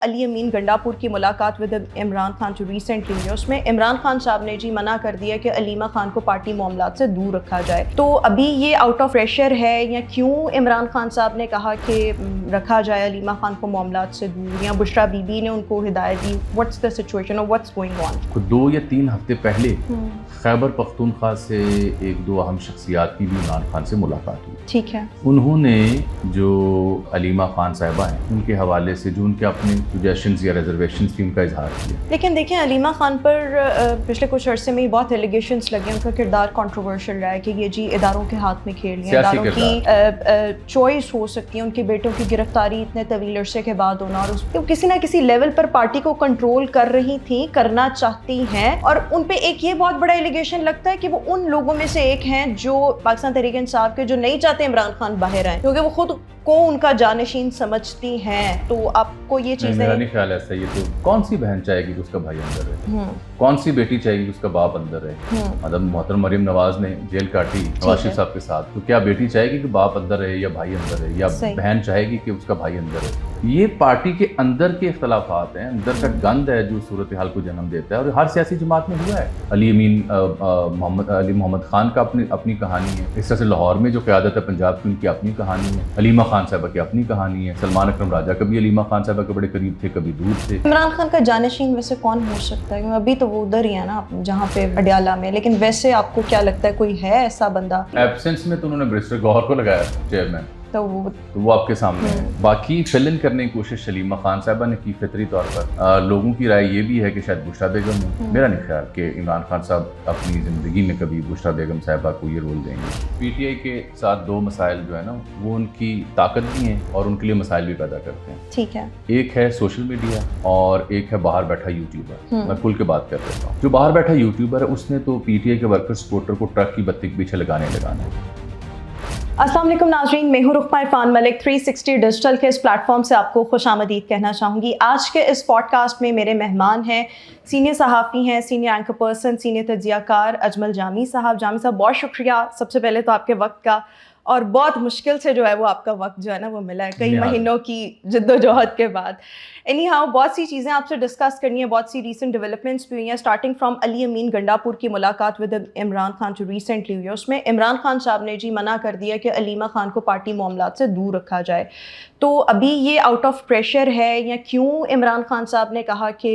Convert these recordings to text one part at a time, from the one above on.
अली अमीन गंडापुर की मुलाकात विद इमरान खान जो रिसेंटली हुई है उसमें इमरान खान साहब ने जी मना कर दिया कि अलीमा खान को पार्टी मामलात से दूर रखा जाए। तो अभी ये आउट ऑफ प्रेशर है या क्यों इमरान खान साहब ने कहा कि रखा जाए अलीमा खान को मामलात से दूर, या बुशरा बीबी ने उनको हिदायत दी? व्हाट्स द सिचुएशन और व्हाट्स गोइंग ऑन? 2 या 3 हफ्ते पहले खैबर पख्तूनख्वा से 1-2 अहम शख्सियात की भी इमरान खान से मुलाकात हुई। ठीक है। उन्होंने जो अलीमा खान साहिबा हैं उनके हवाले से जो उनके अपने सजेशंस या रिजर्वेशंस थी उनका इजहार किया। लेकिन देखें, अलीमा खान पर पिछले कुछ अरसे में बहुत एलिगेशंस लगे, उनका किरदार कंट्रोवर्शियल रहा है कि ये जी इदारों के हाथ में खेल लिया, इदारों की चॉइस हो सकती है, उनके बेटों की गिरफ्तारी इतने तवील अरसे के बाद होना, और उसको किसी ना किसी लेवल पर पार्टी को कंट्रोल कर रही थी, करना चाहती हैं। और उन पे एक ये बहुत बड़ा एलिगेशन लगता है कि वो उन लोगों में से एक हैं जो पाकिस्तान तहरीक इंसाफ के जो नहीं चाहते इमरान खान बाहर आए, क्योंकि वो खुद को उनका जानशीन समझती हैं। तो आपको ये चीजें, मेरा नहीं ख्याल ऐसा। ये तो कौन सी बहन चाहेगी कि उसका भाई अंदर रहे, कौन सी बेटी चाहेगी कि उसका बाप अंदर रहे? मतलब मोहतरम मरियम नवाज ने जेल काटी नवाज शरीफ साहब के साथ, तो क्या बेटी चाहेगी कि बाप अंदर रहे या भाई अंदर रहे, या बहन चाहेगी कि उसका भाई अंदर रहे? ये पार्टी के अंदर के इख्तलाफात हैं, अंदर का गंद है जो सूरत हाल को जन्म देता है, और हर सियासी जमात में हुआ है। अली मोहम्मद खान का अपनी कहानी है, इस तरह से लाहौर में जो क़यादत है पंजाब की उनकी अपनी कहानी है, अलीमा खान साहबा की अपनी कहानी है, सलमान अकरम राजा कभी अलीमा खान साहबा के बड़े करीब थे, कभी दूर थे। इमरान खान का जानशीन वैसे कौन हो सकता है? अभी तो वो उधर ही है ना जहाँ पे अडियाला में, लेकिन वैसे आपको क्या लगता है कोई है ऐसा बंदा? एब्सेंस में तो उन्होंने बैरिस्टर गौहर को लगाया चेयरमैन, तो वो आपके सामने है। बाकी फिल इन करने की कोशिश सलीमा खान साहबा ने की फितरी तौर पर। लोगों की राय ये भी है कि शायद बुशरा बेगम हो। मेरा नहीं ख्याल कि इमरान खान साहब अपनी ज़िंदगी में कभी बुशरा बेगम साहबा को ये रोल देंगे। पीटीआई के साथ 2 मसाइल जो है ना, वो उनकी ताकत भी हैं और उनके लिए मसाइल भी पैदा करते हैं। ठीक है। एक है सोशल मीडिया और एक है बाहर बैठा यूट्यूबर। मैं खुल के बात कर देता हूँ। जो बाहर बैठा यूट्यूबर है उसने तो पीटीआई के वर्कर सपोर्टर को ट्रक की बत्ती के पीछे लगाना है। अस्सलाम वालेकुम नाज़रीन, मैं हूँ रुखमा इरफान मलिक। 360 डिजिटल के इस प्लेटफॉर्म से आपको खुशामदीद कहना चाहूँगी। आज के इस पॉडकास्ट में मेरे मेहमान हैं, सीनियर सहाफ़ी हैं, सीनियर एंकर पर्सन, सीनियर तज्ज़ियाकार अजमल जामी साहब। जामी साहब, बहुत शुक्रिया सबसे पहले तो आपके वक्त का, और बहुत मुश्किल से जो है वो आपका वक्त जो है ना वो मिला है, कई महीनों की जद्दोजहद के बाद। एनी हाउ, बहुत सी चीज़ें आपसे डिस्कस करनी है, बहुत सी रीसेंट डेवलपमेंट्स भी हुई हैं। स्टार्टिंग फ्रॉम अली अमीन गंडापुर की मुलाकात विद इमरान खान जो रिसेंटली हुई है उसमें इमरान खान साहब ने जी मना कर दिया कि अलीमा खान को पार्टी मामलात से दूर रखा जाए। तो अभी ये आउट ऑफ प्रेशर है या क्यों इमरान खान साहब ने कहा कि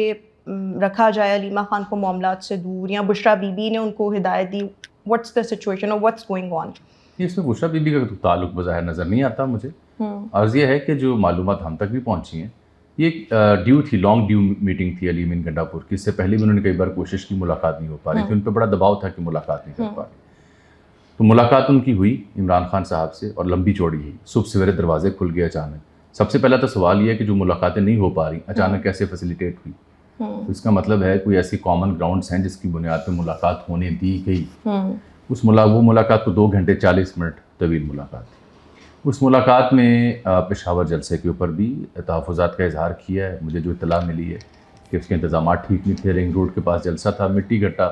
रखा जाए अलीमा खान को मामलात से दूर, या बुशरा बीबी ने उनको हिदायत दी? व्हाट्स द सिचुएशन और व्हाट्स गोइंग ऑन? इसमें बुशरा बीबी का तो ताल्लुक बज़ाहिर नज़र नहीं आता मुझे। अर्ज़ ये है कि जो मालूमात हम तक भी पहुंची हैं, ये ड्यू थी, लॉन्ग ड्यू मीटिंग थी अली अमीन गंडापुर की। इससे पहले भी उन्होंने कई बार कोशिश की, मुलाकात नहीं हो पा रही थी, उन पर बड़ा दबाव था कि मुलाकात नहीं कर पा रही। तो मुलाकात उनकी हुई इमरान खान साहब से, और लंबी चौड़ी हुई। सुबह सवेरे दरवाजे खुल गए अचानक। सबसे पहला तो सवाल ये है कि जो मुलाकातें नहीं हो पा रही अचानक कैसे फैसिलिटेट हुई? तो इसका मतलब है कोई ऐसी कॉमन ग्राउंड्स हैं जिसकी बुनियाद पर मुलाकात होने दी गई। वो मुलाकात को 2 घंटे 40 मिनट तवील मुलाकात थी। उस मुलाकात में पेशावर जलसे के ऊपर भी तहफ़्फ़ुज़ात का इजहार किया है। मुझे जो इत्तला मिली है कि उसके इंतज़ाम ठीक नहीं थे। रिंग रोड के पास जलसा था, मिट्टी गट्टा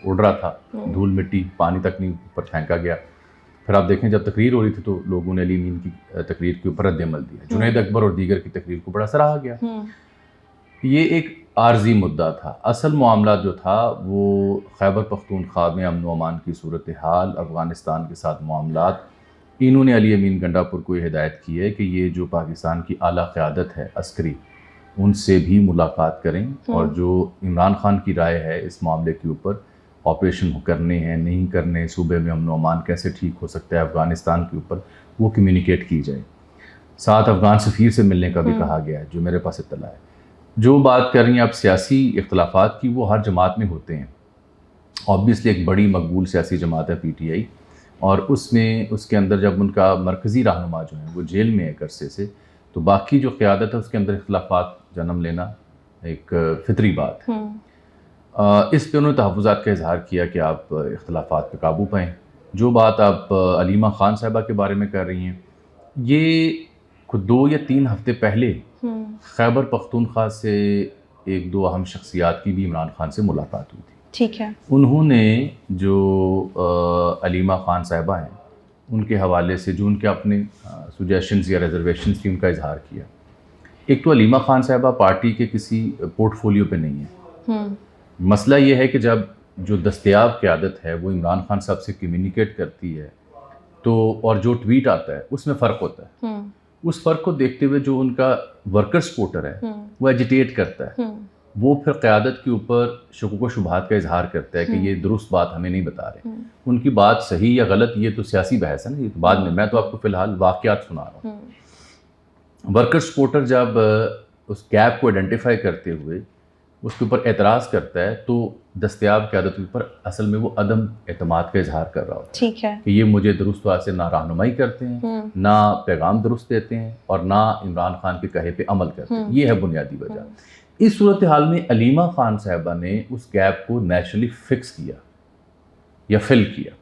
उड़ रहा था, धूल मिट्टी पानी तक नहीं ऊपर फेंका गया। फिर आप देखें, जब तकरीर हो रही थी तो लोगों ने अली अमीन की तकरीर के ऊपर रद्द-ए-अमल दिया। जुनैद अकबर और दीगर की तकरीर को बड़ा सराहा गया। ये एक आर्जी मुद्दा था। असल मामला जो था वो खैबर पख्तूनख्वा में अमन व अमान की सूरत हाल, अफ़गानिस्तान के साथ मामलात। इन्होंने अली अमीन गंडापुर को ये हिदायत की है कि ये जो पाकिस्तान की आला क़यादत है अस्करी, उनसे भी मुलाकात करें, और जो इमरान खान की राय है इस मामले के ऊपर, ऑपरेशन करने हैं नहीं करने, सूबे में अमन व अमान कैसे ठीक हो सकता है अफ़गानिस्तान के ऊपर, वो कम्युनिकेट की जाए। साथ अफ़गान सफ़ीर से मिलने का भी कहा गया है, जो मेरे पास इत्तला है। जो बात कर रही हैं आप सियासी इख्तलाफात की, वो हर जमात में होते हैं। ऑब्वियसली एक बड़ी मकबूल सियासी जमात है पीटीआई, और उसके अंदर जब उनका मरकज़ी रहनुमा जो है वो जेल में एक अरसे से, तो बाकी जो क़यादत है उसके अंदर इख्तलाफात जन्म लेना एक फितरी बात है। इस पर उन्होंने तहफ़्फ़ुज़ात का इजहार किया कि आप इख्तलाफात पर काबू पाएँ। जो बात आप अलीमा खान साहिबा के बारे में कर रही हैं, ये 2 या 3 हफ्ते पहले खैबर पख्तूनख्वा से 1-2 अहम शख्सियात की भी इमरान खान से मुलाकात हुई थी। ठीक है। उन्होंने जो अलीमा खान साहिबा हैं उनके हवाले से जो उनके अपने सजेशंस या रिजर्वेशंस थी उनका इजहार किया। एक तो अलीमा खान साहिबा पार्टी के किसी पोर्टफोलियो पे नहीं है। मसला ये है कि जब जो दस्तयाब क़यादत है वो इमरान खान साहब से कम्युनिकेट करती है तो और जो ट्वीट आता है उसमें फ़र्क होता है। उस फ़र्क को देखते हुए जो उनका वर्कर सपोर्टर है वो एजिटेट करता है, वो फिर क़यादत के ऊपर शुकूक व शुबहात का इजहार करता है कि ये दुरुस्त बात हमें नहीं बता रहे। उनकी बात सही या गलत ये तो सियासी बहस है ना, ये तो बाद में, मैं तो आपको फ़िलहाल वाक़यात सुना रहा हूँ। वर्कर सपोर्टर जब उस गैप को आइडेंटिफाई करते हुए उसके ऊपर एतराज़ करता है तो दस्तयाब क़यादत के ऊपर असल में वो अदम एतमाद का इजहार कर रहा होता है। ठीक है कि ये मुझे दुरुस्त बात से ना रहनुमाई करते हैं, ना पैगाम दुरुस्त देते हैं और ना इमरान खान के कहे पे अमल करते हैं। ये है बुनियादी वजह। इस सूरत हाल में अलीमा खान साहिबा ने उस गैप को नेचुरली फिक्स किया या फिल किया।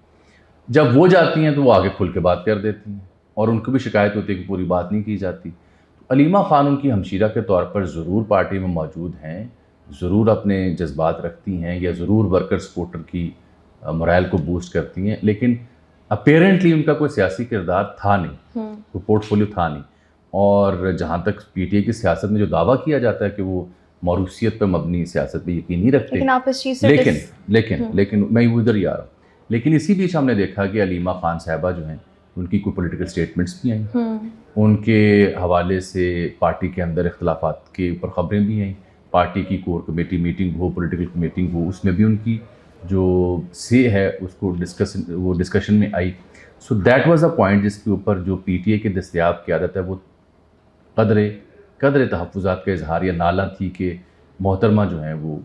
जब वो जाती हैं तो वो आगे खुल के बात कर देती हैं और उनको भी शिकायत होती है कि पूरी बात नहीं की जाती। तो अलीमा खान उनकी हमशीरा के तौर पर ज़रूर पार्टी में मौजूद हैं, ज़रूर अपने जज्बात रखती हैं या ज़रूर वर्कर सपोर्टर की मोरल को बूस्ट करती हैं, लेकिन अपेरेंटली उनका कोई सियासी किरदार था नहीं, कोई पोर्टफोलियो था नहीं। और जहाँ तक पीटीआई की सियासत में जो दावा किया जाता है कि वो मौरूसियत पर मबनी सियासत पे यकीन नहीं रखते, लेकिन आप इस चीज़ से लेकिन मैं उधर ही आ रहा हूँ। लेकिन इसी बीच हमने देखा कि अलीमा खान साहिबा जो हैं उनकी कोई पॉलिटिकल स्टेटमेंट्स भी आई, उनके हवाले से पार्टी के अंदर इख्तलाफात के ऊपर ख़बरें भी आई। पार्टी की कोर कमेटी मीटिंग हो, पॉलिटिकल मीटिंग हो, उसमें भी उनकी जो से है उसको डिस्कशन में आई। So that was a point जिसके ऊपर जो पीटीआई के दस्तयाब क़यादत है वो कदर तहफ़्फ़ुज़ात का इजहार या नाला थी कि मोहतरमा जो हैं वो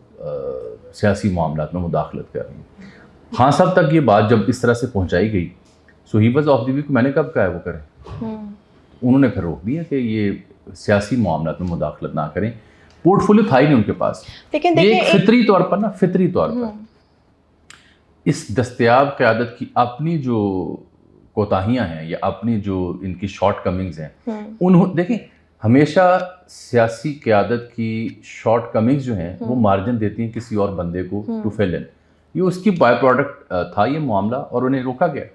सियासी मामलात में मुदाखलत कर रही हैं। खान साहब तक ये बात जब इस तरह से पहुँचाई गई, so he was of the week, मैंने कब कहा है वो करें, उन्होंने फिर रोक दिया कि ये सियासी मामलात में मुदाखलत ना करें। पोर्टफोलियो था ही नहीं उनके पास। लेकिन ये देखिए फितरी तौर पर इस दस्तयाब क़यादत की अपनी जो कोताहियाँ हैं या अपनी जो इनकी शॉर्ट कमिंग्स हैं, उन्होंने देखिए हमेशा सियासी क़यादत की शॉर्ट कमिंग्स जो हैं वो मार्जिन देती हैं किसी और बंदे को टू फिल इन। ये उसकी बाय प्रोडक्ट था ये मामला और उन्हें रोका गया।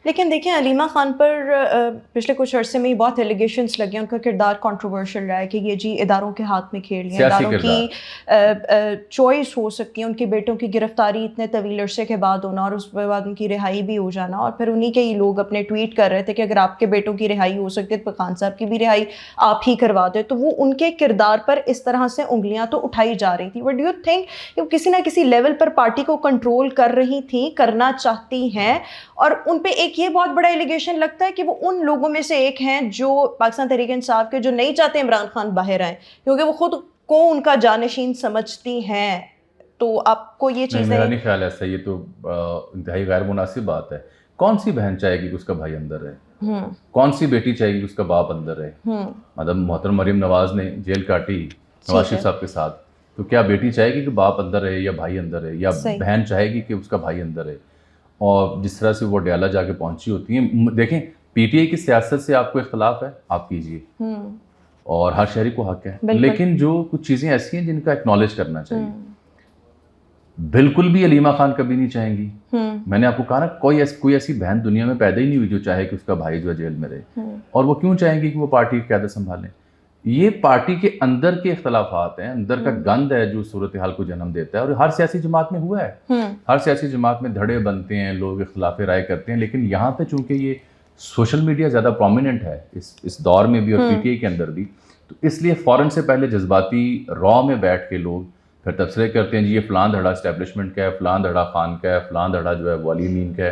लेकिन देखिए अलीमा खान पर पिछले कुछ अरसे में ही बहुत एलिगेशंस लगे, उनका किरदार कंट्रोवर्शियल रहा है कि ये जी इदारों के हाथ में खेल लिया, इदारों की चॉइस हो सकती है, उनके बेटों की गिरफ्तारी इतने तवील अरसे के बाद होना और उसके बाद उनकी रिहाई भी हो जाना, और फिर उन्हीं के ही लोग अपने ट्वीट कर रहे थे कि अगर आपके बेटों की रिहाई हो सकती है तो खान साहब की भी रिहाई आप ही करवा दे। तो वो उनके किरदार पर इस तरह से उंगलियां तो उठाई जा रही थी। बट डू यू थिंक वो किसी ना किसी लेवल पर पार्टी को कंट्रोल कर रही थी, करना चाहती हैं? और उन पे एक ये बहुत बड़ा एलिगेशन लगता है कि वो उन लोगों में से एक हैं जो पाकिस्तान तहरीक इंसाफ के, जो नहीं चाहते इमरान खान बाहर आए क्योंकि वो खुद को उनका जानशीन समझती हैं। तो आपको ये चीज़ मेरा नहीं ख्याल ऐसा, ये तो इंतहाई गैर मुनासिब बात है। कौन सी बहन चाहेगी कि उसका भाई अंदर रहे? कौन सी बेटी चाहेगी कि उसका बाप अंदर रहे? मतलब मोहतरम मरियम नवाज ने जेल काटी नवाज शरीफ साहब के साथ, तो क्या बेटी चाहेगी कि बाप अंदर रहे या भाई अंदर रहे, या बहन चाहेगी कि उसका भाई अंदर रहे? और जिस तरह से वो डयाला जाके पहुंची होती हैं, देखें पीटीआई की सियासत से आपको इख्तलाफ है, आप कीजिए और हर शहरी को हक है, लेकिन जो कुछ चीज़ें ऐसी हैं जिनका एक्नॉलेज करना चाहिए। बिल्कुल भी अलीमा खान कभी नहीं चाहेंगी। मैंने आपको कहा ना, कोई ऐसी बहन दुनिया में पैदा ही नहीं हुई जो चाहे कि उसका भाई जो है जेल में रहे। और वो क्यों चाहेंगी कि वो पार्टी की क़यादत संभालें? ये पार्टी के अंदर के इख्तलाफात हैं, अंदर का गंद है जो सूरत हाल को जन्म देता है, और हर सियासी जमात में हुआ है। हर सियासी जमात में धड़े बनते हैं, लोग इख्तलाफ राय करते हैं, लेकिन यहाँ पे चूंकि ये सोशल मीडिया ज़्यादा प्रोमिनेंट है इस दौर में भी और पीटीआई के अंदर भी, तो इसलिए फ़ौरन से पहले जज्बाती रॉ में बैठ के लोग फिर तबसरे करते हैं जी ये फ़लाँ धड़ा इस्टेब्लिशमेंट का है, फ़लाँ धड़ा खान का है, फ़लाँ धड़ा जो है वो अली अमीन का है।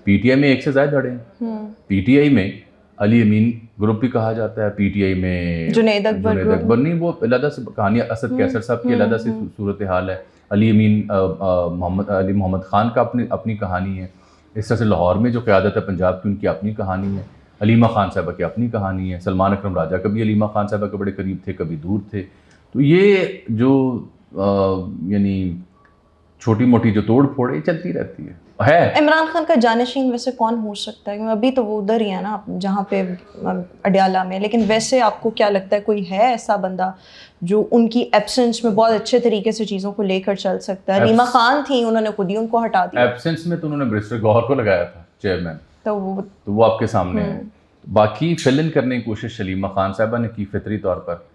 पीटीआई में एक से ज़्यादा धड़े हैं। पीटीआई में अली अमीन ग्रुप भी कहा जाता है, पीटीआई में जुनैद अकबर नहीं, वो अलहदा से कहानी, असद कैसर साहब की अलहदा से सूरत हाल है। अली अमीन मोहम्मद खान का अपनी कहानी है। इस तरह से लाहौर में जो क़यादत है पंजाब की, उनकी अपनी कहानी है। अलीमा खान साहबा की अपनी कहानी है। सलमान अकरम राजा कभी अलीमा खान साहबा के बड़े करीब थे, कभी दूर थे। तो ये जो यानी छोटी मोटी जो तोड़ फोड़ है चलती रहती है। इमरान खान का जानशीन वैसे कौन हो सकता है? अभी तो वो उधर ही है ना जहाँ पे अडियाला में, लेकिन वैसे आपको क्या लगता है कोई है ऐसा बंदा जो उनकी एब्सेंस में बहुत अच्छे तरीके से चीज़ों को लेकर चल सकता है? रीमा खान थी, उन्होंने खुद ही उनको हटा दिया। एब्सेंस में तो उन्होंने बैरिस्टर गौहर को लगाया था चेयरमैन, तो वो आपके सामने है। बाकी फिल इन करने की कोशिश सलीमा खान साहबा ने की फितरी तौर पर,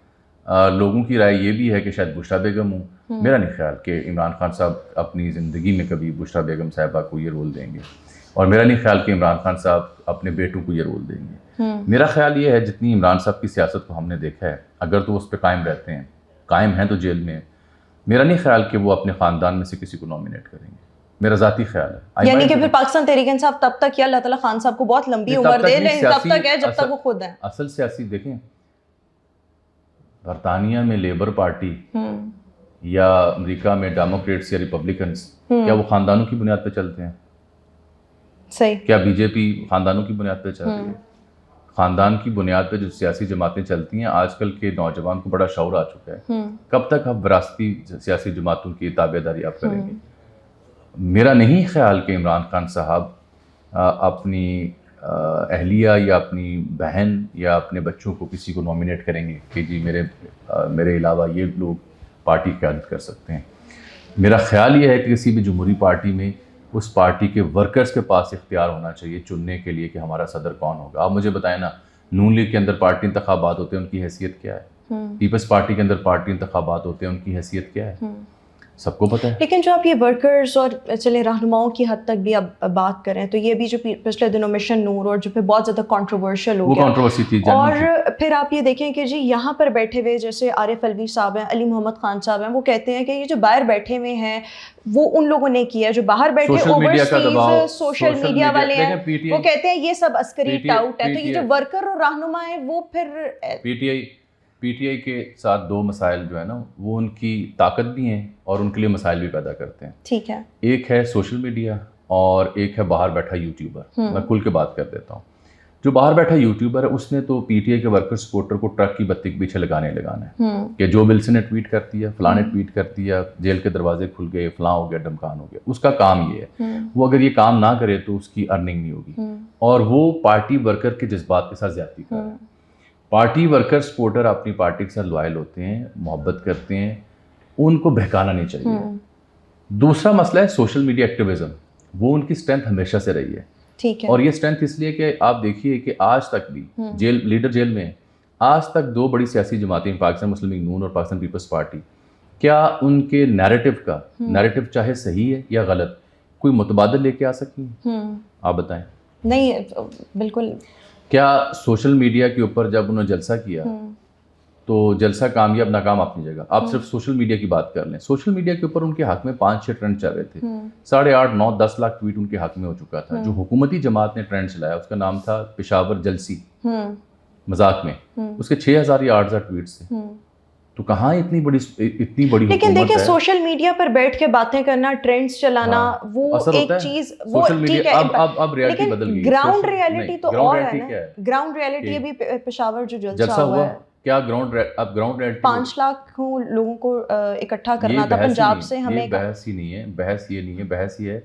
लोगों की राय ये भी है कि शायद बुशरा बेगम हूँ। मेरा नहीं ख्याल कि इमरान खान साहब अपनी ज़िंदगी में कभी बुशरा बेगम साहिबा को ये रोल देंगे, और मेरा नहीं ख्याल कि इमरान खान साहब अपने बेटों को ये रोल देंगे। मेरा ख्याल ये है जितनी इमरान साहब की सियासत को हमने देखा है, अगर तो उस पर कायम रहते हैं, कायम हैं तो जेल में, मेरा नहीं ख्याल कि वो अपने ख़ानदान में से किसी को नॉमिनेट करेंगे। मेरा ज़ाती ख्याल है। यानी कि फिर पाकिस्तान तहरीक इंसाफ तब तक या अल्लाह ताला खान साहब को बहुत लंबी उम्र दे ले, तब तक है जब तक वो खुद हैं। असल सियासी देखें, बरतानिया में लेबर पार्टी या अमेरिका में डेमोक्रेट्स या रिपब्लिकन्स, क्या वो खानदानों की बुनियाद पे चलते हैं? सही। क्या बीजेपी खानदानों की बुनियाद पे चल रही है? खानदान की बुनियाद पे जो सियासी जमातें चलती हैं, आजकल के नौजवान को बड़ा शौर आ चुका है। कब तक आप विरासती सियासी जमातों की ताबेदारी आप करेंगे? मेरा नहीं ख्याल कि इमरान खान साहब अपनी अहलिया या अपनी बहन या अपने बच्चों को किसी को नॉमिनेट करेंगे कि जी मेरे अलावा ये लोग पार्टी की क़यादत कर सकते हैं। मेरा ख्याल ये है कि किसी भी जमहूरी पार्टी में उस पार्टी के वर्कर्स के पास इख्तियार होना चाहिए चुनने के लिए कि हमारा सदर कौन होगा। आप मुझे बताएं ना, नून लीग के अंदर पार्टी इंतखाबात होते हैं, उनकी हैसियत क्या है? पीपल्स पार्टी के अंदर पार्टी इंतखाबात होते हैं, उनकी हैसियत क्या है? सबको पता है। लेकिन जो आप ये वर्कर्स और चले रहनुमाओं की हद तक भी अब बात करें तो ये भी जो पिछले दिनों मिशन नूर और जो फिर बहुत ज़्यादा कंट्रोवर्शियल हो गया, कंट्रोवर्सी थी। और फिर आप ये देखें कि जी यहाँ पर बैठे हुए जैसे आरिफ अलवी साहब हैं, अली मोहम्मद खान साहब हैं, वो कहते हैं कि ये जो बाहर बैठे हुए हैं वो उन लोगों ने किया है, जो बाहर बैठे ओवरसीज सोशल मीडिया वाले हैं वो कहते हैं ये सब अस्करी टाउट है। तो ये जो वर्कर और रहनुमा है वो फिर पीटीआई के साथ दो मसाइल जो है ना, वो उनकी ताकत भी हैं और उनके लिए मसाइल भी पैदा करते हैं। ठीक है। एक है सोशल मीडिया और एक है बाहर बैठा यूट्यूबर। मैं खुल के बात कर देता हूँ। जो बाहर बैठा यूट्यूबर है उसने तो पीटीआई के वर्कर सपोर्टर को ट्रक की बत्ती के पीछे लगाना है कि जो विल्सन ने ट्वीट कर दिया, फलाने ट्वीट कर दिया, जेल के दरवाजे खुल गए, फलां हो गया, ढमकान हो गया। उसका काम ये है, वो अगर ये काम ना करे तो उसकी अर्निंग नहीं होगी, और वो पार्टी वर्कर के जज्बात के साथ ज्यादती कर रहा है। पार्टी वर्कर सपोर्टर अपनी पार्टी के साथ लॉयल होते हैं, मोहब्बत करते हैं, उनको बहकाना नहीं चाहिए। दूसरा मसला है सोशल मीडिया एक्टिविज्म। वो उनकी स्ट्रेंथ हमेशा से रही है। ठीक है। और ये स्ट्रेंथ इसलिए कि आप देखिए कि आज तक भी जेल में है, आज तक दो बड़ी सियासी जमातें, पाकिस्तान मुस्लिम लीग नून और पाकिस्तान पीपल्स पार्टी, क्या उनके नैरेटिव चाहे सही है या गलत, कोई मुतबादल लेके आ सकी? आप बताएं। नहीं, बिल्कुल। क्या सोशल मीडिया के ऊपर जब उन्होंने जलसा किया तो जलसा कामयाब नाकाम अपनी जगह, आप सिर्फ सोशल मीडिया की बात कर लें, सोशल मीडिया के ऊपर उनके हक में 5-6 ट्रेंड चल रहे थे, 8.5, 9, 10 लाख ट्वीट उनके हक में हो चुका था। जो हुकूमती जमात ने ट्रेंड चलाया उसका नाम था पेशावर जलसी, मजाक में, उसके 6,000 या 8,000 ट्वीट्स थे। तो कहाँ इतनी बड़ी लेकिन देखिए सोशल मीडिया पर बैठ के बातें करना, ट्रेंड्स चलाना, वो एक चीज, वो ठीक है, अब रियलिटी बदल गई। ग्राउंड रियलिटी तो और है ना। ग्राउंड रियलिटी अभी पेशावर जो जलसा हुआ है, क्या ग्राउंड रियलिटी 5 लाख लोगों को इकट्ठा करना था पंजाब से। हमें बहस ही नहीं है, बहस ये है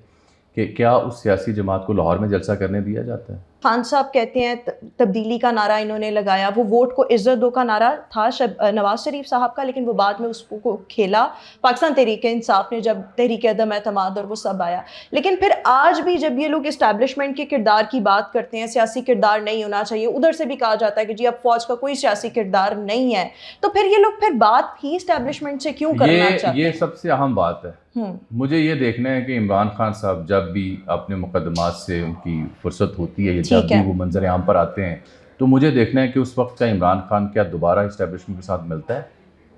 कि क्या उस सियासी जमात को लाहौर में जलसा करने दिया जाता है? खान साहब कहते हैं तब्दीली का नारा इन्होंने लगाया, वो वोट को इज्जत दो का नारा था नवाज शरीफ साहब का, लेकिन वो बाद में उसको खेला पाकिस्तान तहरीक इंसाफ ने, जब तहरीक अदम एतमाद और वो सब आया। लेकिन फिर आज भी जब ये लोग इस्टेब्लिशमेंट के किरदार की बात करते हैं, सियासी किरदार नहीं होना चाहिए, उधर से भी कहा जाता है कि जी अब फौज का कोई सियासी किरदार नहीं है, तो फिर ये लोग फिर बात ही इस्टेब्लिशमेंट से क्यों करना चाहते हैं? ये सबसे अहम बात है। मुझे ये देखना है कि इमरान खान साहब जब भी अपने मुकदमात से उनकी फुर्सत होती है या जब भी वो मंजर आम पर आते हैं, तो मुझे देखना है कि उस वक्त का इमरान खान क्या दोबारा इस्टेब्लिशमेंट के साथ मिलता है,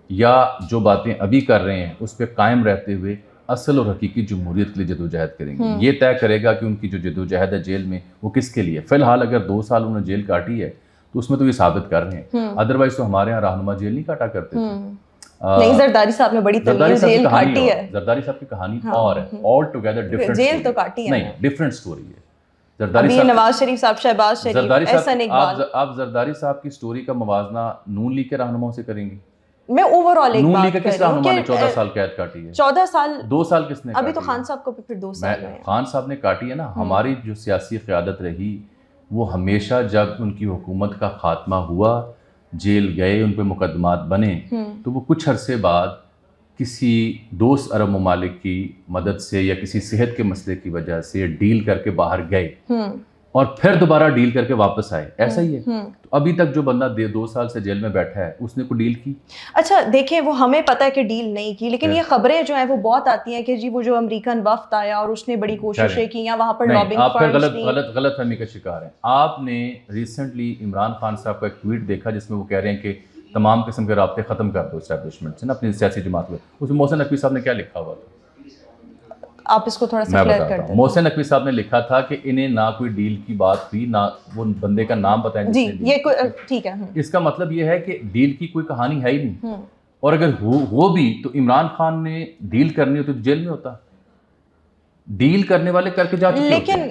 या जो बातें अभी कर रहे हैं उस पर कायम रहते हुए असल और हकीकी जमहूरियत के लिए जदोजहद करेंगे। ये तय करेगा कि उनकी जो जदोजहद है जेल में वो किसके लिए। फिलहाल अगर 2 साल उन्होंने जेल काटी है तो उसमें तो ये साबित कर रहे हैं, अदरवाइज तो हमारे यहाँ रहनुमा जेल नहीं काटा करते थे। नहीं, जरदारी साहब ने बड़ी तवील जेल काटी है। जरदारी साहब की कहानी और है, ऑल टुगेदर डिफरेंट। जेल तो काटी है, नहीं, डिफरेंट स्टोरी है। जरदारी साहब, नवाज शरीफ साहब, शहबाज शरीफ, एहसन इकबाल। आप जरदारी साहब की स्टोरी का मवाजना नून लीग के रहनुमाओं से करेंगे? मैं ओवरऑल एक नून लीग के किस रहनुमा ने 14 साल कैद काटी है? 14 साल, 2 साल किसने? अभी तो खान साहब को फिर 2 साल में खान साहब ने काटी है ना। हमारी जो सियासी क़यादत रही वो हमेशा, जब उनकी हुकूमत का खात्मा हुआ, जेल गए, उन पर मुकदमात बने, तो वो कुछ अरसे बाद किसी दोस्त अरब ममालिक की मदद से या किसी सेहत के मसले की वजह से डील करके बाहर गए। और फिर दोबारा डील करके वापस आए, ऐसा ही है। तो अभी तक जो बंदा 2 साल से जेल में बैठा है उसने कोई डील की? अच्छा देखें, वो हमें पता है कि डील नहीं की, लेकिन ये खबरें जो हैं वो बहुत आती हैं कि जी वो जो अमेरिकन वफ्द आया और उसने बड़ी कोशिशें की या वहाँ पर लॉबिंग आप फिर फर्म्स गलत फहमी का शिकार हैं। आपने रिसेंटली इमरान खान साहब का एक ट्वीट देखा जिसमें वो कह रहे हैं कि तमाम किस्म के राब्ते ख़त्म कर दो इस्टेब्लिशमेंट से ना, अपनी सियासी जमात में। उसमें मोहसिन नकवी साहब ने क्या लिखा हुआ था? आप इसको थोड़ा सा मैं क्लियर बताता कर हूँ। दें। मोहसिन नकवी साहब ने लिखा था कि इन्हें ना कोई डील की बात हुई, ना वो बंदे का नाम बताएं जी, जिसने ये डील की। ठीक है। इसका मतलब ये है कि डील की कोई कहानी है ही नहीं। और अगर वो भी तो इमरान खान ने डील करनी होती तो जेल में होता। डील करने वाले करके जा चुके लेकिन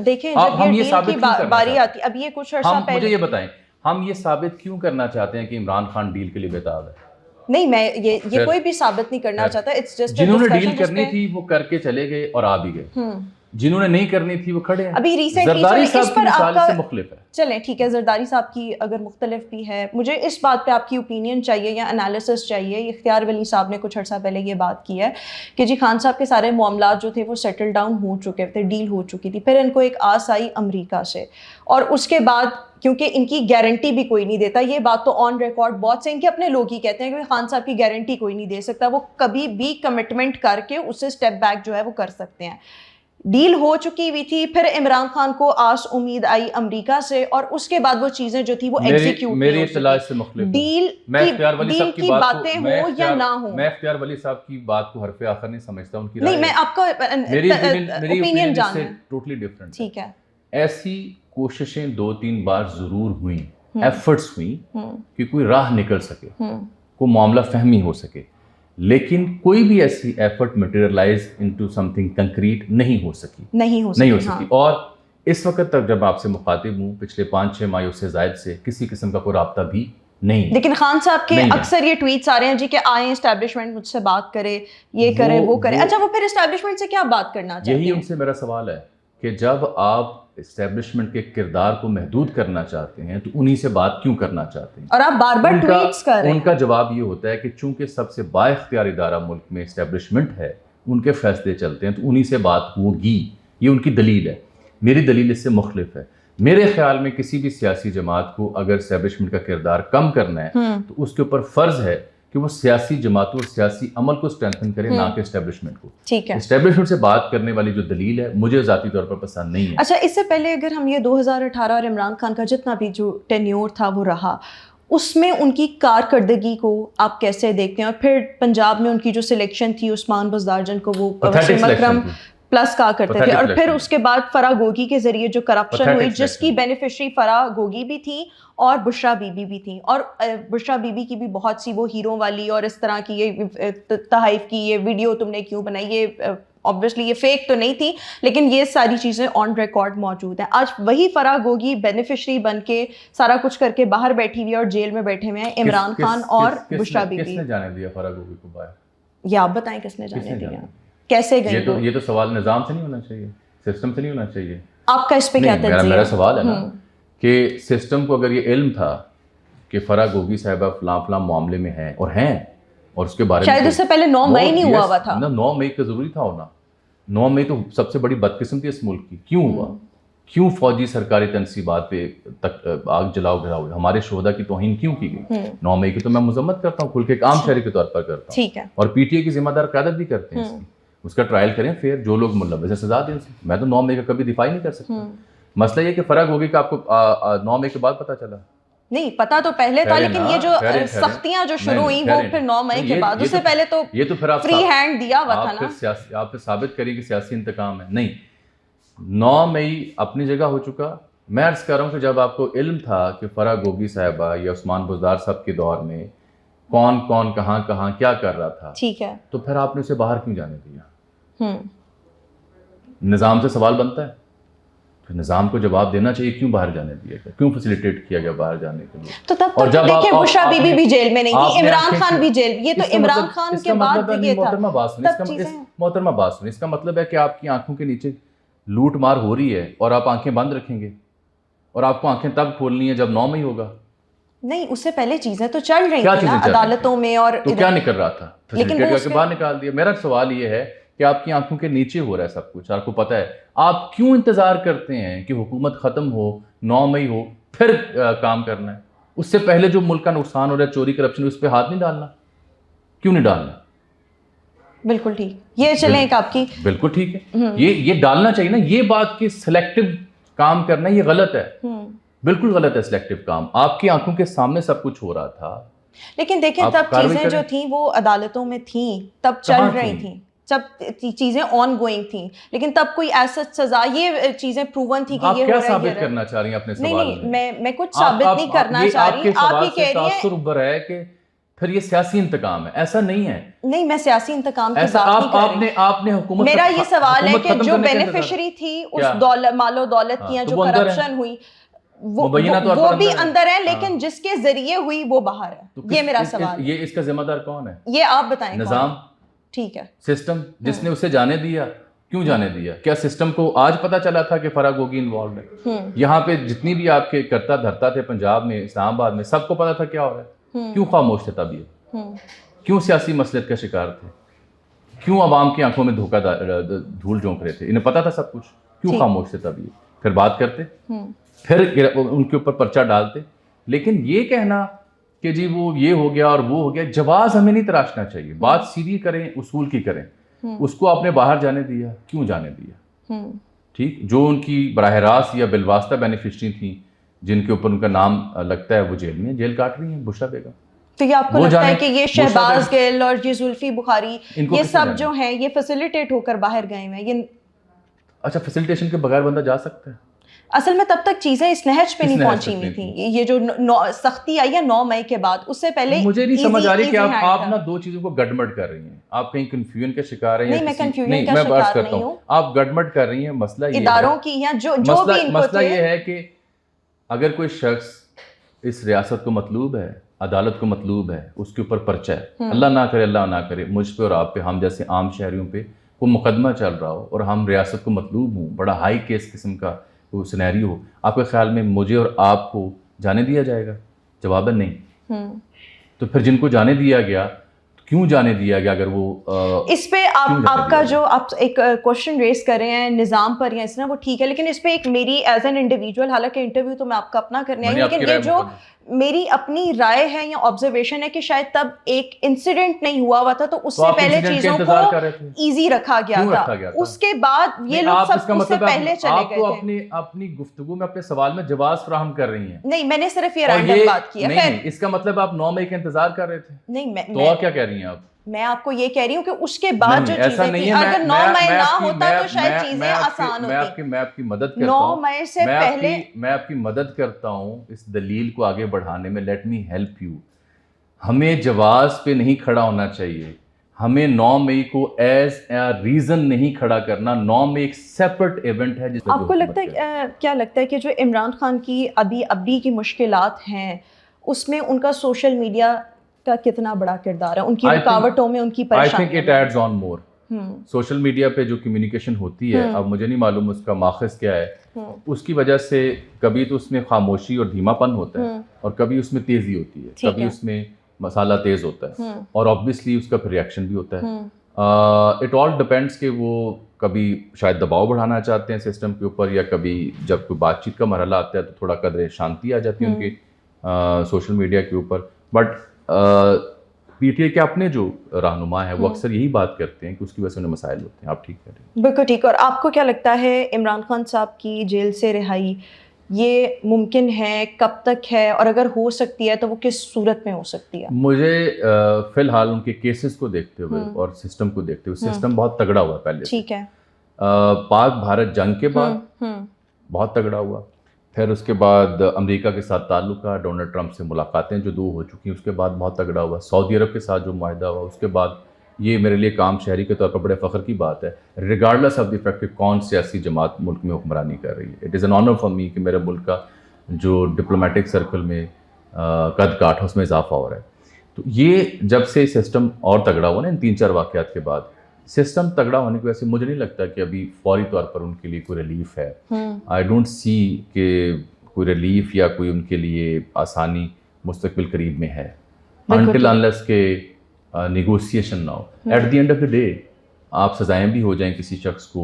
देखें, जब ये डील की बारी आती, अब ये कुछ अर्सा पहले, मुझे ये बताएं, हम ये साबित क्यों करना चाहते हैं कि इमरान खान डील के लिए बेताब है? नहीं, मैं ये कोई भी साबित नहीं करना चाहता। इट्स जस्ट जिन्होंने डील करनी थी वो करके चले गए और आ भी गए, जिन्होंने नहीं करनी थी वो खड़े हैं। अभी रिसेंटली जरदारी साहब की मिसाल इससे मुख्तलिफ है। चलें ठीक है, जरदारी साहब की अगर मुख्तलिफ भी है, मुझे इस बात पे आपकी ओपिनियन चाहिए या एनालिसिस चाहिए। इख्तियार वली साहब ने कुछ अर्सा पहले ये बात की है कि जी खान साहब के सारे मामलात जो थे वो सेटल डाउन हो चुके थे, डील हो चुकी थी। फिर इनको एक आस आई अमरीका से, और उसके बाद क्योंकि इनकी गारंटी भी कोई नहीं देता, ये बात तो ऑन रिकॉर्ड बहुत से इनके अपने लोग ही कहते हैं कि खान साहब की गारंटी कोई नहीं दे सकता, वो कभी भी कमिटमेंट करके उससे स्टेप बैक जो है वो कर सकते हैं। डील हो चुकी हुई थी, फिर इमरान खान को आस उम्मीद आई अमेरिका से, और उसके बाद वो चीजें जो थी वो एग्जीक्यूट मेरी इत्तला से मुख्तलिफ है। डील की बातें हो या ना हो, मैं इख्तियार वली साहब की बात को हरफ आखिर नहीं समझता, उनकी नहीं, मैं आपका मेरी ओपिनियन जानना है। Totally different. ठीक है, ऐसी कोशिशें 2-3 बार जरूर हुई, एफर्ट्स हुई कि कोई राह निकल सके, कोई मामला फहमी हो सके, लेकिन कोई भी ऐसी effort materialise into something concrete नहीं हो सकी। हाँ। और इस वक्त तक जब आपसे मुखातिब हूँ, पिछले 5-6 माह उससे जायद से किसी किस्म का कोई राब्ता भी नहीं। लेकिन खान साहब के अक्सर ये ट्वीट्स आ रहे हैं जी कि आए एस्टैब्लिशमेंट मुझसे बात करे, ये करे, वो करे। अच्छा, वो फिर एस्टैब्लिशमेंट से क्या बात करना चाहते हैं? यही उनसे मेरा सवाल है कि जब आप एस्टेब्लिशमेंट के किरदार को महदूद करना चाहते हैं तो उन्हीं से बात क्यों करना चाहते हैं? और आप बार बार ट्वीट्स कर रहे हैं। उनका जवाब ये होता है कि चूंकि सबसे बाइख्तियार इदारा मुल्क में एस्टेब्लिशमेंट है, उनके फैसले चलते हैं तो उन्हीं से बात होगी। ये उनकी दलील है। मेरी दलील इससे मुख्तलिफ है। मेरे ख्याल में किसी भी सियासी जमात को अगर एस्टेब्लिशमेंट का किरदार कम करना है तो उसके ऊपर फर्ज है कि वो सियासी जमातों और सियासी अमल को स्ट्रेंथन करे, ना कि एस्टेब्लिशमेंट को। ठीक है, एस्टेब्लिशमेंट से बात करने वाली जो दलील है मुझे ज़ाती तौर पर पसंद नहीं है। अच्छा, इससे पहले अगर हम ये 2018 और इमरान खान का जितना भी जो टेन्योर था वो रहा, उसमें उनकी कारकर्दगी को आप कैसे देखते हैं? और फिर पंजाब में उनकी जो सिलेक्शन थी उस्मान बुज़दारजन को वो मकरम प्लस कहा करते थे, और फिर उसके बाद फराह गोगी के जरिए जो करप्शन हुई, जिसकी बेनिफिशरी फराह गोगी भी थी और बुशरा बीबी भी थी, और बुशरा बीबी की भी बहुत सी वो हीरो वाली और इस तरह की ये तहरीफ की ये वीडियो तुमने क्यों बनाई, ये ऑब्वियसली ये फेक तो नहीं थी, लेकिन ये सारी चीज़ें ऑन रिकॉर्ड मौजूद हैं। आज वही फराह गोगी बेनिफिशरी बन के सारा कुछ करके बाहर बैठी हुई है और जेल में बैठे हुए हैं इमरान खान और बुशरा बीबी। किसने जाने दिया फराह गोगी को बाहर? ये आप बताएं, किसने जाने दिया, कैसे गई? ये तो सवाल निजाम से नहीं होना चाहिए, सिस्टम से नहीं होना चाहिए। आपका इस पे क्या तंजीम? मेरा सवाल है ना कि सिस्टम को अगर ये इल्म था कि फराह गोगी साहिबा फलां मामले में हैं और उसके बारे में शायद उससे पहले 9 मई नहीं हुआ था ना। 9 मई का जरूरी था होना। 9 मई तो सबसे बड़ी बदकिस्मती इस मुल्क की क्यों हुआ? क्यों फौजी सरकारी तनसीबात पे तक आग जलाओ घराओ, हमारे शोहदा की तौहीन क्यों की गई? 9 मई की तो मैं मजम्मत करता हूँ, खुल के एक आम शहरी के तौर पर करता हूँ। ठीक है, और पीटीए की जिम्मेदार क़यादत भी करते हैं। उसका ट्रायल करें, फिर जो लोग मुल्लविस है सजा दें। मैं तो 9 मई का कभी दिफा ही नहीं कर सकता। मसला ये कि फराह गोगी का आपको 9 मई के बाद पता चला? नहीं, पता तो पहले था, लेकिन ये जो सख्तियां जो शुरू हुई वो फिर 9 मई के बाद, उससे पहले तो ये तो फिर आप फ्री हैंड दिया हुआ था ना। आप फिर साबित करिए कि सियासी इंतकाम है। नहीं, 9 मई अपनी जगह हो चुका। मैं अर्ज कर रहा हूँ कि जब आपको इल्म था कि फराह गोगी साहिबा या उस्मान बुज़दार साहब के दौर में कौन कौन कहाँ कहाँ क्या कर रहा था, ठीक है, तो फिर आपने उसे बाहर क्यों जाने दिया? निज़ाम से सवाल बनता है, फिर निज़ाम को जवाब देना चाहिए क्यों बाहर जाने दिया गया, क्यों फैसिलिटेट किया गया बाहर जाने के लिए। तो तब तक देखिए बुशरा बीबी भी जेल में नहीं थी, इमरान खान भी जेल, ये तो इमरान खान के बाद ये था। मोहतरमा बात सुनिए, इसका मतलब है कि आपकी आंखों के नीचे लूट मार हो रही है और आप आंखें बंद रखेंगे, और आपको आंखें तब खोलनी है जब 9 मई होगा। नहीं, उससे पहले चीजें तो चल रही थी ना अदालतों में, और तो क्या निकल रहा था? लेकिन बाहर निकाल दिया। मेरा सवाल ये है कि आपकी आंखों के नीचे हो रहा है सब कुछ, आपको पता है, आप क्यों इंतज़ार करते हैं कि हुकूमत ख़त्म हो, 9 मई हो, फिर काम करना है? उससे पहले जो मुल्क का नुकसान हो रहा है, चोरी करप्शन, उस पर हाथ नहीं डालना? क्यों नहीं डालना? बिल्कुल ठीक, ये चलें एक आपकी बिल्कुल ठीक है, ये डालना चाहिए ना। ये बात कि सिलेक्टिव काम करना ये गलत है, बिल्कुल गलत है सिलेक्टिव काम। आपकी आंखों के सामने सब कुछ हो रहा था, लेकिन देखें आप तब कार्रवाई चीजें जो करें। थी वो अदालतों में थी, तब चल कहाँ रही थी? थी, जब चीजें ऑन गोइंग थी, लेकिन तब कोई ऐसा सजा, ये चीजें प्रूवन थी कि आप ये क्या हो रहा है, साबित ये करना चाह रही हैं अपने नहीं सवाल नहीं, में? मैं कुछ साबित नहीं करना ये चाह रही, आपके आप सवाल ये से कह रही हैं। तासुर उभर है कि फिर ये सियासी इंतकाम है। ऐसा नहीं है। नहीं, मैं सियासी इंतकाम की ऐसा बात नहीं कर रही। आपने हुकूमत मेरा ये सवाल है कि जो खत्म करने के इंतजार- बेनिफिशियरी थी उस क्या? मालो दौलत की, या तो जो वो अंदर है, करप्शन हुई, मुबैना तौर वो पर भी अंदर है। अंदर है, हाँ। लेकिन जिसके जरिए हुई वो बाहर है। तो ये मेरा सवाल ये इसका जिम्मेदार कौन है? है, ये आप बताएं। कौन निजाम, है? ठीक है, सिस्टम, जिसने उसे जाने दिया। क्यों जाने दिया? क्या सिस्टम को आज पता चला था कि फराग गोगी इन्वॉल्व है? यहाँ पे जितनी भी आपके करता धरता थे, पंजाब में, इस्लामाबाद में, सबको पता था क्या हो रहा है। क्यों खामोश थे तब ये? क्यों सियासी मसलियत का शिकार थे? क्यों आवाम की आंखों में धोखा धूल झोंक रहे थे? इन्हें पता था सब कुछ, क्यों खामोश थे तब ये? फिर बात करते, फिर उनके ऊपर पर्चा डालते। लेकिन ये कहना कि जी वो ये हो गया और वो हो गया, जवाब हमें नहीं तराशना चाहिए। बात सीधी करें, उसूल की करें। उसको आपने बाहर जाने दिया, क्यों जाने दिया? ठीक, जो उनकी बराह रास्त या बिलवास्ता बेनिफिशरी थी, जिनके ऊपर उनका नाम लगता है, वो जेल में जेल काट रही हैं, बुशरा बेगम। तो ये आपको लगता है कि ये शहबाज गिल और ये जुल्फी बुखारी, ये सब जो हैं, ये फैसिलिटेट होकर बाहर गए हैं? ये अच्छा, फैसिलिटेशन के बगैर बंदा जा सकता है? असल में तब तक चीजें इस नहज पे नहीं पहुंची हुई थी। ये जो सख्ती आई है 9 मई के बाद, उससे पहले मुझे नहीं समझ आ रही कि आप ना दो चीजों को गड़बड़ कर रही हैं। आप कहीं कंफ्यूजन के शिकार हैं? नहीं, मैं कंफ्यूजन का शिकार नहीं हूं। आप गड़बड़ कर रही हैं। मसला ये इदारों की या जो भी इनको मसला ये है कि अगर कोई शख्स इस रियासत को मतलूब है, अदालत को मतलूब है, उसके ऊपर पर्चा है, अल्लाह ना करे मुझ पे और आप पे, हम जैसे आम शहरियों पे कोई मुकदमा चल रहा हो और हम रियासत को मतलूब हूँ, बड़ा हाई केस किस्म का वो सिनेरियो हो, आपके ख्याल में मुझे और आपको जाने दिया जाएगा? जवाबन नहीं। तो फिर जिनको जाने दिया गया, तो क्यों जाने दिया गया? अगर वो इस पे आपका जो आप एक क्वेश्चन रेस कर रहे हैं निज़ाम पर या इसना, वो ठीक है, लेकिन इस पे एक मेरी एज एन इंडिविजुअल, हालांकि इंटरव्यू तो मैं आपका अपना करने आई, लेकिन ये जो मेरी अपनी राय है या ऑब्जर्वेशन है कि शायद तब एक इंसिडेंट नहीं हुआ था, तो उससे पहले चीजों को इजी रखा गया था। उसके बाद ये लोग सब उससे पहले चले गए थे। अपनी गुफ्तगू में, अपने सवाल में जवाब फराहम कर रही हैं। नहीं, मैंने सिर्फ ये रैंडम बात की है। नहीं, इसका मतलब आप 9 मई का इंतजार कर रहे थे? नहीं, तो और क्या कह रही हैं आप? मैं आपको ये कह रही हूँ कि उसके बाद जो चीजें थी, अगर 9 मई ना होता तो शायद चीजें आसान होती। मैं आपकी मदद करता हूँ। 9 मई से पहले मैं आपकी मदद करता हूँ इस दलील को आगे बढ़ाने में। Let me help you. हमें जवाब पे नहीं खड़ा होना चाहिए। हमें 9 मई को एज ए रीजन नहीं खड़ा करना। 9 मई एक सेपरेट इवेंट है। जिसमें आपको लगता है, क्या लगता है कि जो इमरान खान की अभी की मुश्किलात हैं, उसमें उनका सोशल मीडिया का कितना बड़ा किरदार है, उनकी रुकावटों में, उनकी परेशानियों में? I think it adds on more. Social media पे जो कम्युनिकेशन होती है, अब मुझे नहीं मालूम उसका माखज़ क्या है, उसकी वजह से कभी तो उसमें खामोशी और धीमापन होता है, और कभी उसमें तेज़ी होती है, कभी उसमें मसाला तेज़ होता है, और ऑब्वियसली उसका फिर रिएक्शन भी होता है। इट ऑल डिपेंड्स कि वो कभी शायद दबाव बढ़ाना चाहते हैं सिस्टम के ऊपर, या कभी जब कोई बातचीत का मरहला आता है तो थोड़ा कदर शांति आ जाती है उनके सोशल मीडिया के ऊपर। बट पीटीआई के अपने जो रहनुमा है वो अक्सर यही बात करते हैं कि उसकी वजह से उन्हें मसाइल होते हैं। आप ठीक कह रहे हैं, बिल्कुल ठीक। और आपको क्या लगता है इमरान खान साहब की जेल से रिहाई ये मुमकिन है, कब तक है, और अगर हो सकती है तो वो किस सूरत में हो सकती है? मुझे फिलहाल उनके केसेस को देखते हुए और सिस्टम को देखते हुए, सिस्टम बहुत तगड़ा हुआ पहले, ठीक है, पाक भारत जंग के बाद बहुत तगड़ा हुआ, फिर उसके बाद अमेरिका के साथ ताल्लुका, डोनाल्ड ट्रंप से मुलाकातें जो 2 हो चुकी हैं, उसके बाद बहुत तगड़ा हुआ, सऊदी अरब के साथ जो मुआहदा हुआ, उसके बाद ये मेरे लिए काम शहरी के तौर पर बड़े फ़ख्र की बात है, रिगार्डलेस ऑफ द फैक्ट कि कौन सियासी जमात मुल्क में हुक्मरानी कर रही है। It is an honour for me कि मेरे मुल्क का जो डिप्लोमेटिक सर्कल में कद काठ उसमें इजाफा हो रहा है। तो ये जब से सिस्टम और तगड़ा हुआ ना, इन 3-4 वाक़यात के बाद, सिस्टम तगड़ा होने की वजह से मुझे नहीं लगता कि अभी फौरी तौर पर उनके लिए कोई रिलीफ है। आई डोंट सी कि कोई रिलीफ या कोई उनके लिए आसानी मुस्तकबिल करीब में है, अनटिल अनलेस के नेगोशिएशन ना हो। At the end of the day आप सज़ाएँ भी हो जाएं किसी शख्स को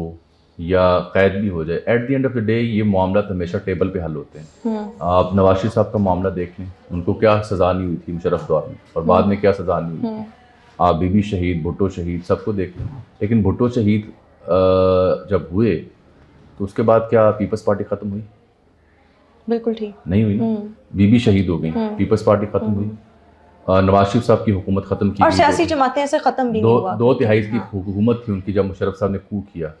या कैद भी हो जाए, at the end of the day ये मामला हमेशा टेबल पे हल होते हैं। आप नवाज शरीफ साहब का मामला देख लें, उनको क्या सज़ा नहीं हुई थी मुशर्रफ दौर में, और बाद में क्या सज़ा नहीं हुई थी। आप बीबी शहीद, भुट्टो शहीद, सबको देख लें। लेकिन भुट्टो शहीद जब हुए तो उसके बाद क्या पीपल्स पार्टी ख़त्म हुई? बिल्कुल ठीक नहीं हुई ना। बीबी शहीद हो गई, पीपल्स पार्टी ख़त्म हुई, नवाज शरीफ साहब की हुकूमत ख़त्म की और गई। सियासी जमातें ऐसे ख़त्म भी नहीं हुआ। दो तिहाई की हुकूमत थी उनकी, जब मुशर्रफ साहब ने कू किया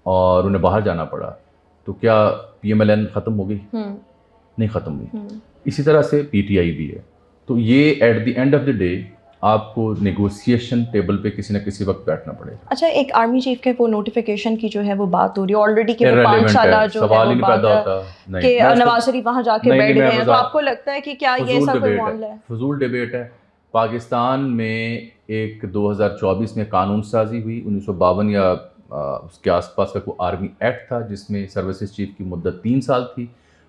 और उन्हें बाहर जाना पड़ा, तो क्या PMLN ख़त्म हो गई? नहीं ख़त्म हुई। इसी तरह से PTI भी है। तो ये at the end of the day आपको नेगोशिएशन टेबल पे किसी न किसी वक्त बैठना पड़ेगा। अच्छा, एक आर्मी चीफ के वो नोटिफिकेशन की जो है वो बात हो रही है ऑलरेडी कि वो 5 Irrelevant साल है, जो सवाल है ही वो नहीं पैदा बात होता। नहीं, कि मैं उसको- नवाज शरीफ वहाँ जाके नहीं, बैठ नहीं, गए मैं हैं, तो मजाक- आपको लगता है कि क्या ये फजूल ऐसा कोई डिबेट मामला है? फजूल डिबेट है। पाकिस्तान में एक 2024 में कानून साजी हुई, 1952 या उसके आसपास का कोई आर्मी एक्ट था जिसमें सर्विसेज चीफ की मुद्दत 3 साल थी,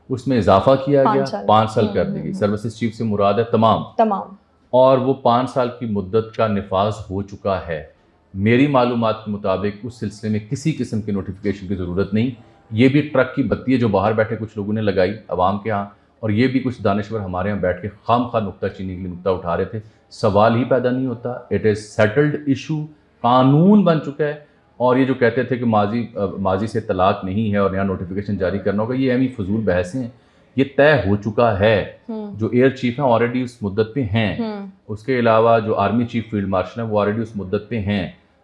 उसमें इजाफा किया गया, 5 साल कर दी गई। सर्विसेज चीफ से मुराद है तमाम, और वो 5 साल की मुद्दत का निफाज हो चुका है। मेरी मालूमात के मुताबिक उस सिलसिले में किसी किस्म की नोटिफिकेशन की ज़रूरत नहीं। ये भी ट्रक की बत्ती है जो बाहर बैठे कुछ लोगों ने लगाई अवाम के यहाँ, और ये भी कुछ दानिश्वर हमारे यहाँ बैठ के खाम नुक्ता चीनी के लिए नुक्ता उठा रहे थे। सवाल ही पैदा नहीं होता। इट इज़ सेटल्ड इशू, कानून बन चुका है। और ये जो कहते थे कि माजी से तलाक नहीं है और यहाँ नोटिफिकेशन जारी करना होगा, ये एमी फजूल बहसें हैं। ये तय हो चुका है। जो एयर चीफ हैं ऑलरेडी उस मुद्दत पे हैं। उसके अलावा जो आर्मी चीफ फील्ड मार्शल हैं वो ऑलरेडी उस मुद्दत पे हैं।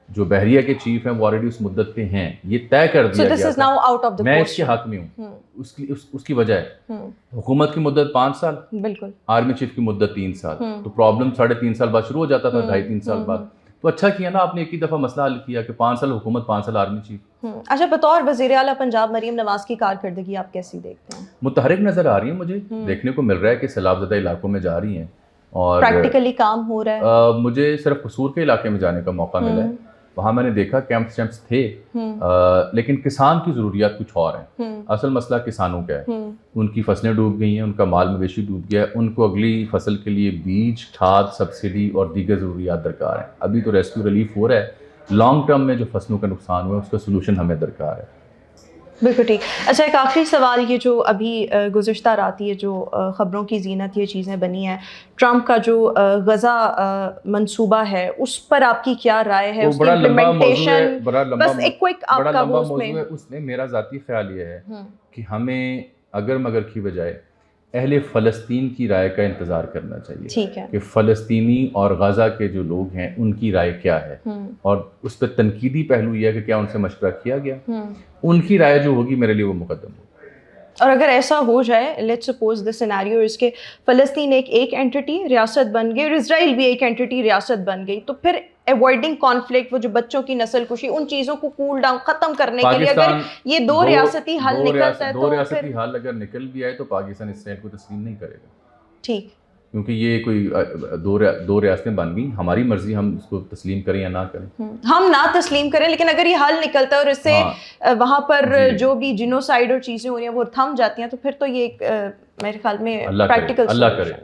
जो बहरिया के चीफ हैं वो ऑलरेडी उस मुद्दत पे हैं। ये तय कर दिया गया था। मैं इसके हक में हूँ। उसकी वजह है हुकूमत की मुद्दत 5 साल, बिल्कुल, आर्मी चीफ की मुद्दत 3 साल। तो प्रॉब्लम 3.5 साल बाद शुरू हो जाता था, 2.5-3 साल बाद। तो अच्छा किया ना आपने एक ही दफ़ा मसला हल किया कि 5 साल हुकूमत, 5 साल आर्मी चीफ। अच्छा, बतौर वज़ीर आला पंजाब मरीम नवाज की कारकर्दगी आप कैसी देखते हैं? मुतहरिक नज़र आ रही है मुझे। देखने को मिल रहा है कि सैलाबज़दा इलाकों में जा रही हैं और प्रैक्टिकली काम हो रहा है। मुझे सिर्फ कसूर के इलाके में जाने का मौका मिला है। वहाँ मैंने देखा कैंप्स थे, लेकिन किसान की ज़रूरियात कुछ और हैं। असल मसला किसानों का है। उनकी फसलें डूब गई हैं, उनका माल मवेशी डूब गया है, उनको अगली फसल के लिए बीज, खाद, सब्सिडी और दीगर ज़रूरियात दरकार हैं। अभी तो रेस्क्यू रिलीफ हो रहा है, लॉन्ग टर्म में जो फसलों का नुकसान हुआ है उसका सोल्यूशन हमें दरकार है। बिल्कुल ठीक। अच्छा, एक आखिरी सवाल, ये जो अभी गुज़िश्ता रात ये जो ख़बरों की ज़ीनत ये चीज़ें बनी हैं, ट्रंप का जो गज़ा मंसूबा है उस पर आपकी क्या राय है? उसकी इम्प्लीमेंटेशन, बस एक क्विक आपका वो उसमें। उसमें मेरा ज़ाती ख्याल ये है कि हमें अगर मगर की बजाय अहले फ़लस्तीन की राय का इंतज़ार करना चाहिए। ठीक है। कि फ़लस्तीनी और गज़ा के जो लोग हैं उनकी राय क्या है, और उस पर तनकीदी पहलू यह है कि क्या उनसे मशवरा किया गया। उनकी राय जो होगी मेरे लिए वो मुकद्दम होगी। और अगर ऐसा हो जाए, लेट्स सपोज द सिनेरियो इसके फ़लस्तीन एक एंटिटी रियासत बन गई और इजराइल भी एक एंटिटी रियासत बन गई, तो फिर अवॉइडिंग कॉन्फ्लिक्ट, वो जो बच्चों की नस्ल कुशी, उन चीज़ों को कूल डाउन ख़त्म करने के लिए अगर ये दो रियासती हल निकलता है, दो रियासती हल अगर निकल भी आए तो पाकिस्तान इसराइल को तस्लीम नहीं करेगा। ठीक, क्योंकि ये कोई दो रियासतें बन गई, हमारी मर्जी हम उसको तस्लीम करें या ना करें। हम ना तस्लीम करें, लेकिन अगर ये हल निकलता है और इससे वहाँ पर जो भी जिनोसाइड और चीज़ें हो रही हैं वो थम जाती हैं, तो फिर तो ये मेरे ख्याल में प्रैक्टिकल अल्लाह करे।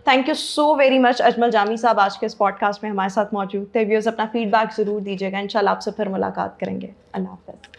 Thank you so very much Ajmal Jami साहब, आज के इस पॉडकास्ट में हमारे साथ मौजूद थे। व्यूअर्स, अपना फीडबैक ज़रूर दीजिएगा। इंशाल्लाह आपसे फिर मुलाकात करेंगे। अल्लाह हाफ़िज़।